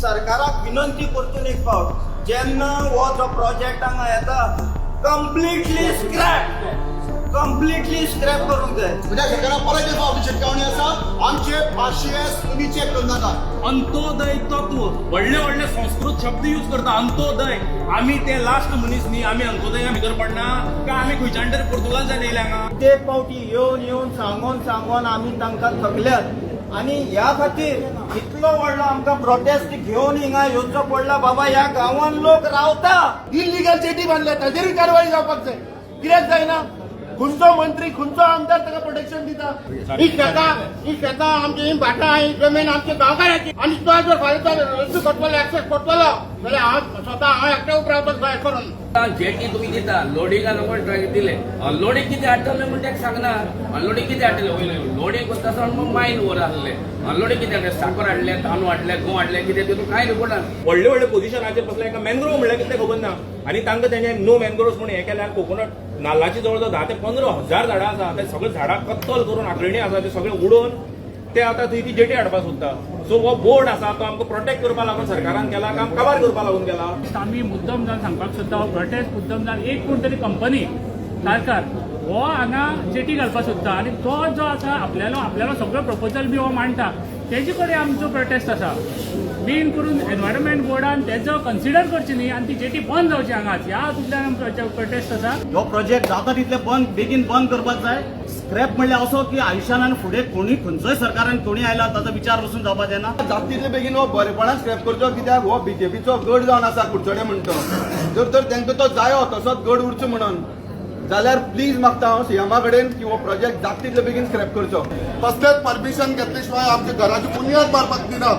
सरकाराक विनंती करतून एक फावट जेन्ना हो जो प्रोजेक्ट हांगा येता कंप्लिटली स्क्रॅप करूंक जाय. म्हणजे सरकाराक परत एक फावट शिटकावणी आसा, आमचे 500 सुनी चेक करून नाका. अंत्योदय तत्व व्हडले व्हडले संस्कृत शब्द यूज करता. अंत्योदय आमी ते लास्ट मनीस न्ही, आमी अंत्योदया भितर पडना काय आमी खंयच्यान तरी पुर्तुगालच्यान येयल्या हांगा. कित्येक फावटी येवन सांगून आमी तांकां थकल्यात आणि ह्या खातीर इतलो व्हडलो आमकां प्रोटेस्ट घेवन हिंगा येवचो पडला. बाबा ह्या गांवांत लोक रावता, इल्लीगल चेटी बांधल्या ताजेरूय कारवाई जावपाक जाय. कित्याक जायना? खंयचो मंत्री खंयचो आमदार ताका प्रोटेक्शन दिता? ही शेतां आमची भाटां ही जमीन आमच्या गांवकारांची आनी तो जर फाल्यां रस्ते करतलो एक्सेस करतलो जाल्यार हांव एकटे उब रावपाक जाय करून. जेटी तुम्ही दिता लोडिंगा नको दिले लोडिंग किती हाडटले म्हणजे ताका सांगना. अनलोडिंग किती हाडटले वयले लोडिंग करता आसतना मग मायन वर आहले. अनलोडिंग किती हाडले? साखर हाडले, तांदूळ हाडले, गहू हाडले, कितें तितून कांय रिपोर्ट ना. व्हडले व्हडले पोझिशनाचेर बसले एका मॅंग्रोव म्हणल्यार कितें खबर ना. आनी तांकां तेणे नो मॅंग्रोव्स म्हणून हें केल्यार कोकोनट नाल्लाची जवळ जवळ 10 ते 15,000 झाडां आसा. ते सगळे झाडां कत्तल करून आकळणी आसा ते सगळे उडोवन ते आतां थंय ती जेटी हाडपाक सोदता. सो हो बोर्ड आसा तो आमकां प्रोटेक्ट करपा लागून सरकारान केला काम काबार करपा लागून केला. आम्ही मुद्दम जावन सांगपाक सोदता हो प्रोटेस्ट मुद्दम जावन एक कोण तरी कंपनी सरकार हो हांगा जेटी घालपाक सोदता आनी तो जो आसा आपल्यालो सगळो प्रपोजल बी हो मांडटा तेजे कडेन आमचो प्रोटेस्ट आसा. मेन करून एनवायरमेंट बोर्डान तेजो कन्सिडर करची न्ही आनी ती जेटी बंद जावची हांगाच ह्या हातूंतल्यान आमचो प्रोटेस्ट आसा. हो प्रोजेक्ट जाता तितले बेगीन बंद करपाक जाय. स्क्रॅप म्हणल्यार असो की आयुश्यान आनी फुडें कोणी खंयचोय सरकारान कोणी आयला ताचो विचार वचून जावपा जायना. जाता तितले बेगीन हो बरेपणान स्क्रॅप करचो. कित्याक हो बीजेपीचो गड जावन आसा कुडचडे म्हणटा. जर तर तांकां तो जायो तसोच गड उरचो म्हणून जाल्यार प्लीज मागता हांव सीएमा कडेन की हो प्रोजेक्ट जाता तितले बेगीन स्क्रॅप करचो. कसलेच परमिशन घेतले शिवाय आमच्या घराची बुन्याद मारपाक दिना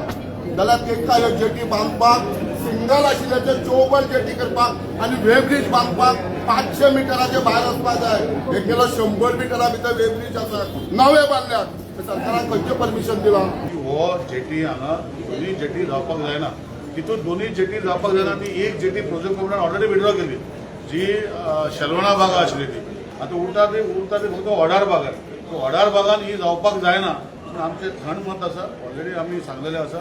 जाल्यार तेंकां ह्यो जेटी बांदपाक सिंगल आशिल्ल्याचे चौबल जेटी करपाक आनी वेब्रिज बांदपाक 500 मिटराचे भायर वचपाक जाय. एक केलो 100 मिटरा भितर वेब्रिज आसा नवे बांदल्यात. सरकारान खंयचें परमिशन दिलां? हो जेटी हांगा दोन्ही जेटी जावपाक जायना. तितून दोन्ही जेटी जावपाक जायना ती एक जेटी प्रोजेक्ट गव्हर्नमेंटान ऑलरेडी विड्रॉ केली जी शेलवणा बागा आशिल्ली ती. आतां उरता ती फक्त वडार बागान. वडार बागान ही जावपाक जायना. आमचें थंड मत आसा ऑलरेडी आमी सांगलेलें आसा.